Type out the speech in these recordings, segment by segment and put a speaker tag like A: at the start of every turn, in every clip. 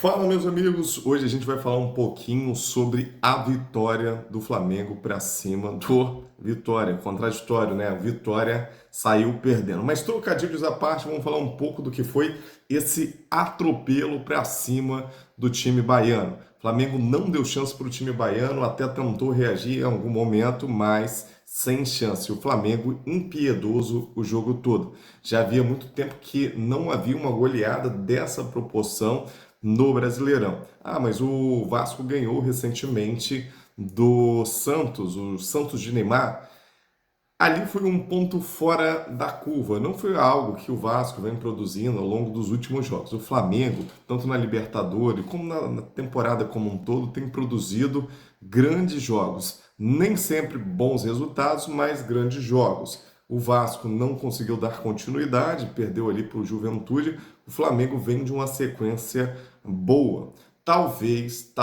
A: Fala, meus amigos! Hoje a gente vai falar um pouquinho sobre a vitória do Flamengo para cima do Vitória. Contraditório, né? Vitória saiu perdendo. Mas trocadilhos à parte, vamos falar um pouco do que foi esse atropelo para cima do time baiano. O Flamengo não deu chance para o time baiano, até tentou reagir em algum momento, mas sem chance. O Flamengo impiedoso o jogo todo. Já havia muito tempo que não havia uma goleada dessa proporção no Brasileirão. Ah, mas o Vasco ganhou recentemente do Santos, o Santos de Neymar. Ali foi um ponto fora da curva, não foi algo que o Vasco vem produzindo ao longo dos últimos jogos. O Flamengo, tanto na Libertadores como na temporada como um todo, tem produzido grandes jogos. Nem sempre bons resultados, mas grandes jogos. O Vasco não conseguiu dar continuidade, perdeu ali para o Juventude. O Flamengo vem de uma sequência boa. Talvez,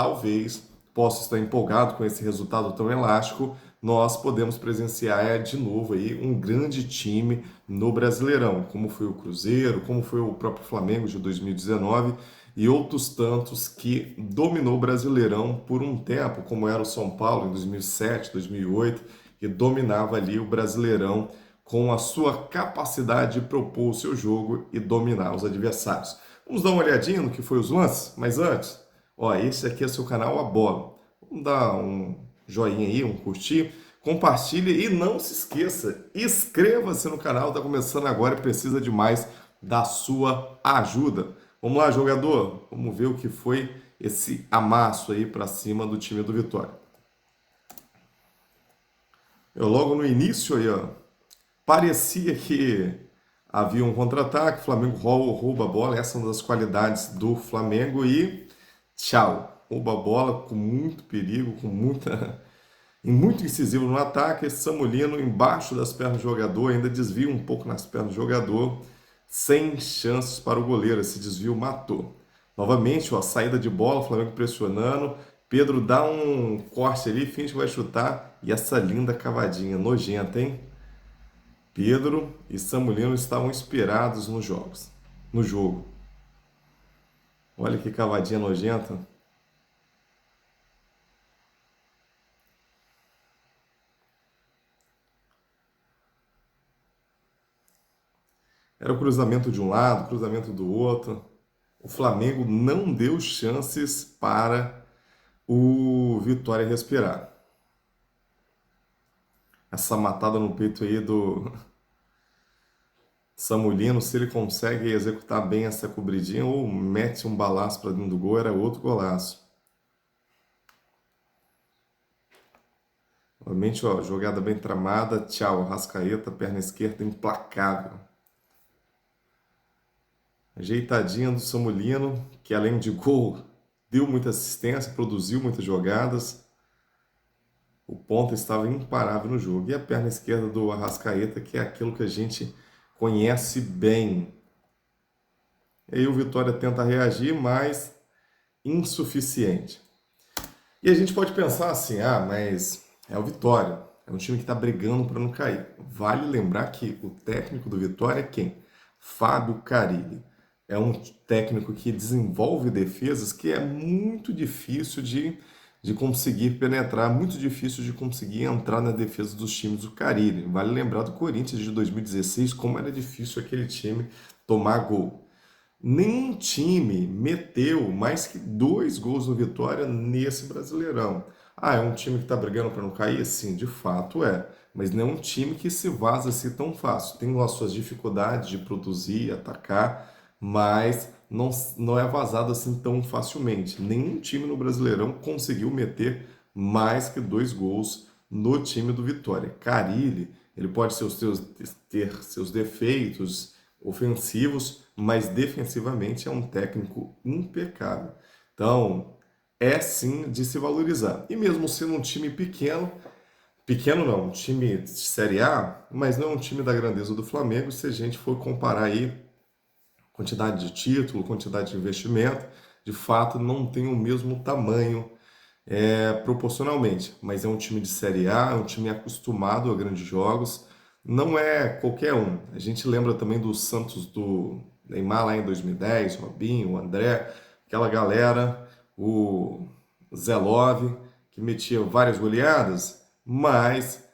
A: possa estar empolgado com esse resultado tão elástico, nós podemos presenciar de novo aí um grande time no Brasileirão, como foi o Cruzeiro, como foi o próprio Flamengo de 2019 e outros tantos que dominou o Brasileirão por um tempo, como era o São Paulo em 2007, 2008, que dominava ali o Brasileirão com a sua capacidade de propor o seu jogo e dominar os adversários. Vamos dar uma olhadinha no que foi os lances, mas antes, ó, esse aqui é seu canal A Bola. Vamos dar um joinha aí, um curtir, compartilhe e não se esqueça, inscreva-se no canal, está começando agora e precisa demais da sua ajuda. Vamos lá, jogador, vamos ver o que foi esse amasso aí para cima do time do Vitória. Eu logo no início aí, ó, parecia que havia um contra-ataque, o Flamengo rouba a bola, essa é uma das qualidades do Flamengo e tchau. Rouba a bola com muito perigo, com muita e muito incisivo no ataque. Esse Samulino embaixo das pernas do jogador, ainda desvia um pouco nas pernas do jogador, sem chances para o goleiro. Esse desvio matou. Novamente, ó, saída de bola, o Flamengo pressionando. Pedro dá um corte ali, finge que vai chutar. E essa linda cavadinha, nojenta, hein? Pedro e Samulino estavam inspirados nos jogos, no jogo. Olha que cavadinha nojenta. Era o cruzamento de um lado, cruzamento do outro. O Flamengo não deu chances para o Vitória respirar. Essa matada no peito aí do Samulino, se ele consegue executar bem essa cobridinha ou mete um balaço para dentro do gol, era outro golaço. Novamente, ó, jogada bem tramada, tchau, Arrascaeta, perna esquerda implacável. Ajeitadinha do Samulino, que além de gol, deu muita assistência, produziu muitas jogadas. O ponta estava imparável no jogo. E a perna esquerda do Arrascaeta, que é aquilo que a gente conhece bem. E aí o Vitória tenta reagir, mas insuficiente. E a gente pode pensar assim, ah, mas é o Vitória. É um time que está brigando para não cair. Vale lembrar que o técnico do Vitória é quem? Fábio Carille. É um técnico que desenvolve defesas que é muito difícil de conseguir penetrar, muito difícil de conseguir entrar na defesa dos times do Carille. Vale lembrar do Corinthians de 2016, como era difícil aquele time tomar gol. Nenhum time meteu mais que 2 gols no Vitória nesse Brasileirão. Ah, é um time que está brigando para não cair? Sim, de fato é. Mas não é um time que se vaza assim tão fácil. Tem as suas dificuldades de produzir, atacar, mas não é vazado assim tão facilmente. Nenhum time no Brasileirão conseguiu meter mais que 2 gols no time do Vitória. Carille, ele pode ter seus defeitos ofensivos, mas defensivamente é um técnico impecável. Então, é sim de se valorizar. E mesmo sendo um time pequeno, pequeno não, um time de Série A, mas não é um time da grandeza do Flamengo, se a gente for comparar aí quantidade de título, quantidade de investimento, de fato não tem o mesmo tamanho proporcionalmente, mas é um time de Série A, é um time acostumado a grandes jogos, não é qualquer um. A gente lembra também do Santos do Neymar lá em 2010, Robinho, o André, aquela galera, o Zé Love, que metia várias goleadas, mas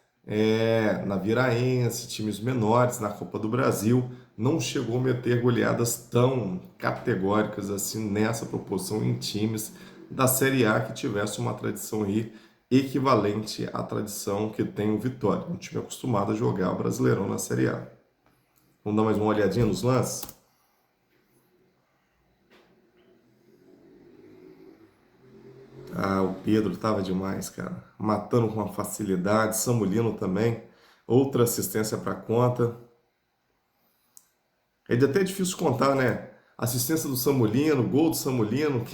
A: na Viraense, times menores, na Copa do Brasil, não chegou a meter goleadas tão categóricas assim nessa proporção em times da Série A que tivesse uma tradição aí equivalente à tradição que tem o Vitória, um time acostumado a jogar o Brasileirão na Série A. Vamos dar mais uma olhadinha nos lances? Ah, o Pedro tava demais, cara. Matando com uma facilidade. Samulino também. Outra assistência para conta. É até difícil contar, né? Assistência do Samulino, gol do Samulino.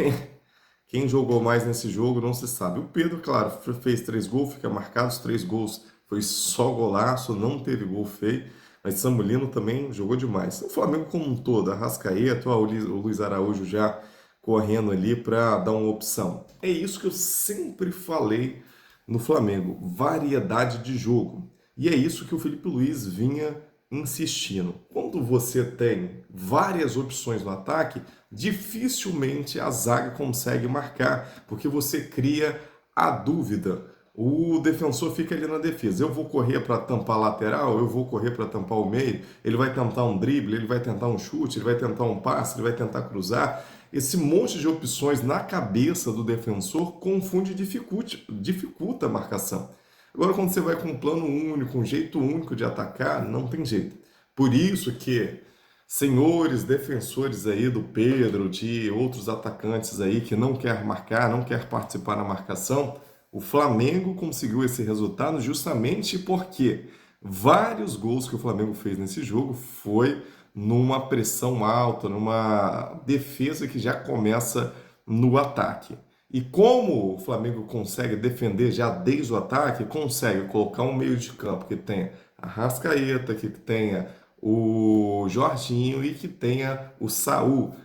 A: Quem jogou mais nesse jogo não se sabe. O Pedro, claro, fez 3 gols, fica marcado os 3 gols. Foi só golaço, não teve gol feio. Mas Samulino também jogou demais. O Flamengo como um todo, Arrascaeta, o Luiz Araújo já correndo ali para dar uma opção. É isso que eu sempre falei no Flamengo, variedade de jogo. E é isso que o Felipe Luiz vinha insistindo. Quando você tem várias opções no ataque, dificilmente a zaga consegue marcar, porque você cria a dúvida. O defensor fica ali na defesa. Eu vou correr para tampar a lateral, eu vou correr para tampar o meio, ele vai tentar um drible, ele vai tentar um chute, ele vai tentar um passe, ele vai tentar cruzar. Esse monte de opções na cabeça do defensor confunde e dificulta a marcação. Agora, quando você vai com um plano único, um jeito único de atacar, não tem jeito. Por isso que senhores defensores aí do Pedro, de outros atacantes aí que não quer marcar, não quer participar na marcação, o Flamengo conseguiu esse resultado justamente porque vários gols que o Flamengo fez nesse jogo foi numa pressão alta, numa defesa que já começa no ataque. E como o Flamengo consegue defender já desde o ataque, consegue colocar um meio de campo que tenha a Arrascaeta, que tenha o Jorginho e que tenha o Saul,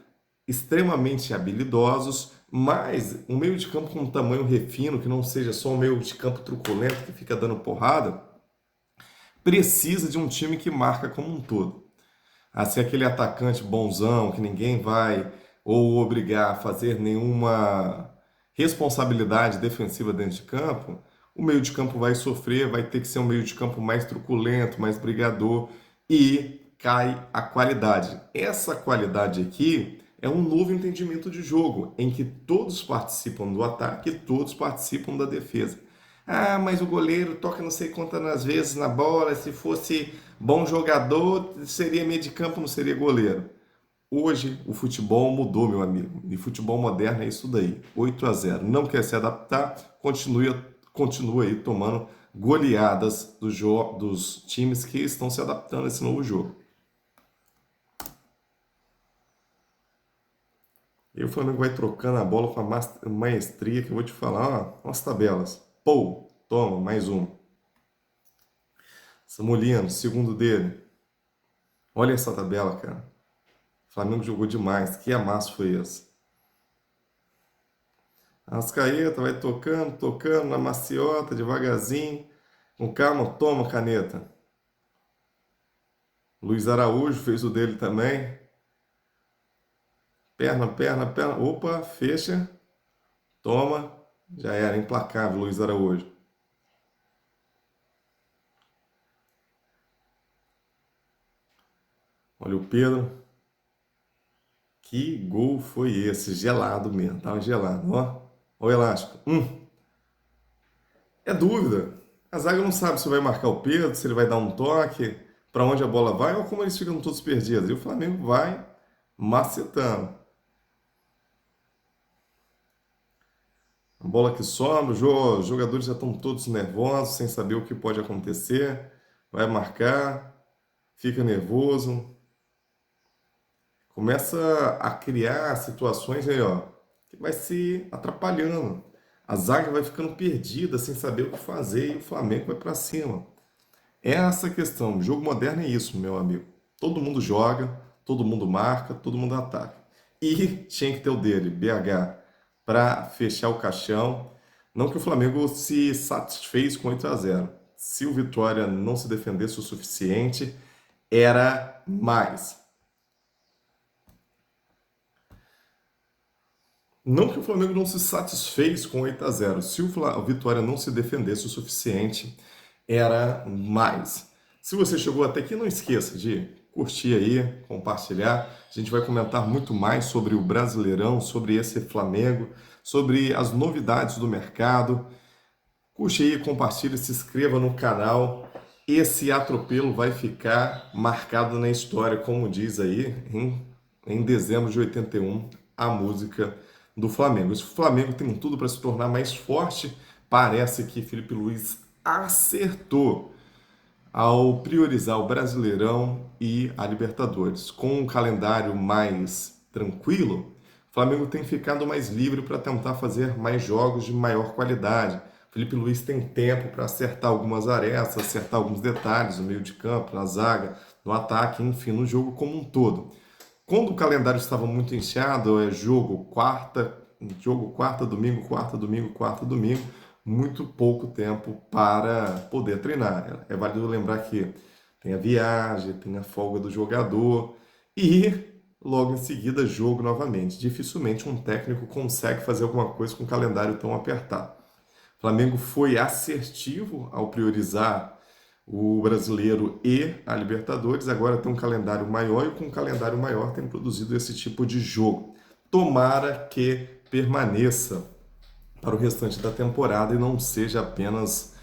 A: extremamente habilidosos, mas um meio de campo com um tamanho refino, que não seja só um meio de campo truculento que fica dando porrada, precisa de um time que marca como um todo. Assim, aquele atacante bonzão que ninguém vai ou obrigar a fazer nenhuma responsabilidade defensiva dentro de campo, o meio de campo vai sofrer, vai ter que ser um meio de campo mais truculento, mais brigador e cai a qualidade. Essa qualidade aqui é um novo entendimento de jogo, em que todos participam do ataque e todos participam da defesa. Ah, mas o goleiro toca não sei quantas vezes na bola, se fosse bom jogador, seria meio de campo, não seria goleiro. Hoje o futebol mudou, meu amigo. E futebol moderno é isso daí. 8-0. Não quer se adaptar, continua aí tomando goleadas dos times que estão se adaptando a esse novo jogo. E o Flamengo vai trocando a bola com a maestria que eu vou te falar, ó, as tabelas. Pô, toma, mais um. Samulino, segundo dele. Olha essa tabela, cara. O Flamengo jogou demais. Que amasso foi esse? Arrascaeta vai tocando, tocando na maciota, devagarzinho. Com calma, toma caneta. Luiz Araújo fez o dele também. Perna, perna, perna. Opa, fecha. Toma. Já era, implacável Luiz Araújo. Olha o Pedro. Que gol foi esse? Gelado mesmo, tava gelado. Ó, ó o elástico. É dúvida. A zaga não sabe se vai marcar o Pedro, se ele vai dar um toque, para onde a bola vai ou como eles ficam todos perdidos. E o Flamengo vai macetando. A bola que sobra, os jogadores já estão todos nervosos, sem saber o que pode acontecer. Vai marcar, fica nervoso, começa a criar situações aí, ó, que vai se atrapalhando. A zaga vai ficando perdida, sem saber o que fazer, e o Flamengo vai para cima. É essa a questão. O jogo moderno é isso, meu amigo. Todo mundo joga, todo mundo marca, todo mundo ataca. E tinha que ter o dele, BH, para fechar o caixão. Não que o Flamengo se satisfez com 8-0. Se o Vitória não se defendesse o suficiente, era mais. Não que o Flamengo não se satisfez com 8-0. Se o Vitória não se defendesse o suficiente, era mais. Se você chegou até aqui, não esqueça de curtir aí, compartilhar. A gente vai comentar muito mais sobre o Brasileirão, sobre esse Flamengo, sobre as novidades do mercado. Curte aí, compartilhe, se inscreva no canal. Esse atropelo vai ficar marcado na história, como diz aí, em dezembro de 81, a música do Flamengo. O Flamengo tem tudo para se tornar mais forte. Parece que Felipe Luiz acertou ao priorizar o Brasileirão e a Libertadores. Com um calendário mais tranquilo, o Flamengo tem ficado mais livre para tentar fazer mais jogos de maior qualidade. Felipe Luiz tem tempo para acertar algumas arestas, acertar alguns detalhes no meio de campo, na zaga, no ataque, enfim, no jogo como um todo. Quando o calendário estava muito inchado, é jogo quarta, domingo, quarta, domingo, quarta, domingo, muito pouco tempo para poder treinar. É válido lembrar que tem a viagem, tem a folga do jogador e logo em seguida jogo novamente. Dificilmente um técnico consegue fazer alguma coisa com um calendário tão apertado. O Flamengo foi assertivo ao priorizar o brasileiro e a Libertadores, agora tem um calendário maior e com um calendário maior tem produzido esse tipo de jogo. Tomara que permaneça para o restante da temporada e não seja apenas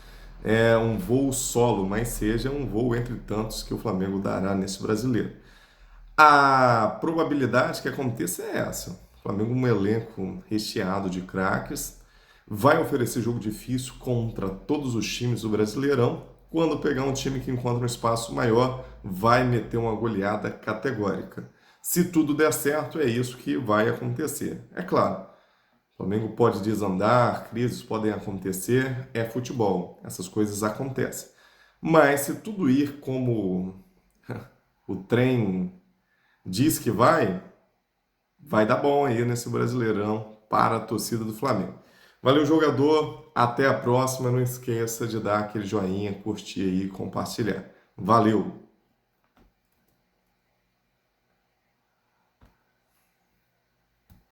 A: um voo solo, mas seja um voo entre tantos que o Flamengo dará nesse brasileiro. A probabilidade que aconteça é essa. O Flamengo é um elenco recheado de craques, vai oferecer jogo difícil contra todos os times do Brasileirão. Quando pegar um time que encontra um espaço maior, vai meter uma goleada categórica. Se tudo der certo, é isso que vai acontecer. É claro, o Flamengo pode desandar, crises podem acontecer, é futebol, essas coisas acontecem. Mas se tudo ir como o trem diz que vai dar bom aí nesse Brasileirão para a torcida do Flamengo. Valeu, jogador. Até a próxima. Não esqueça de dar aquele joinha, curtir aí e compartilhar. Valeu!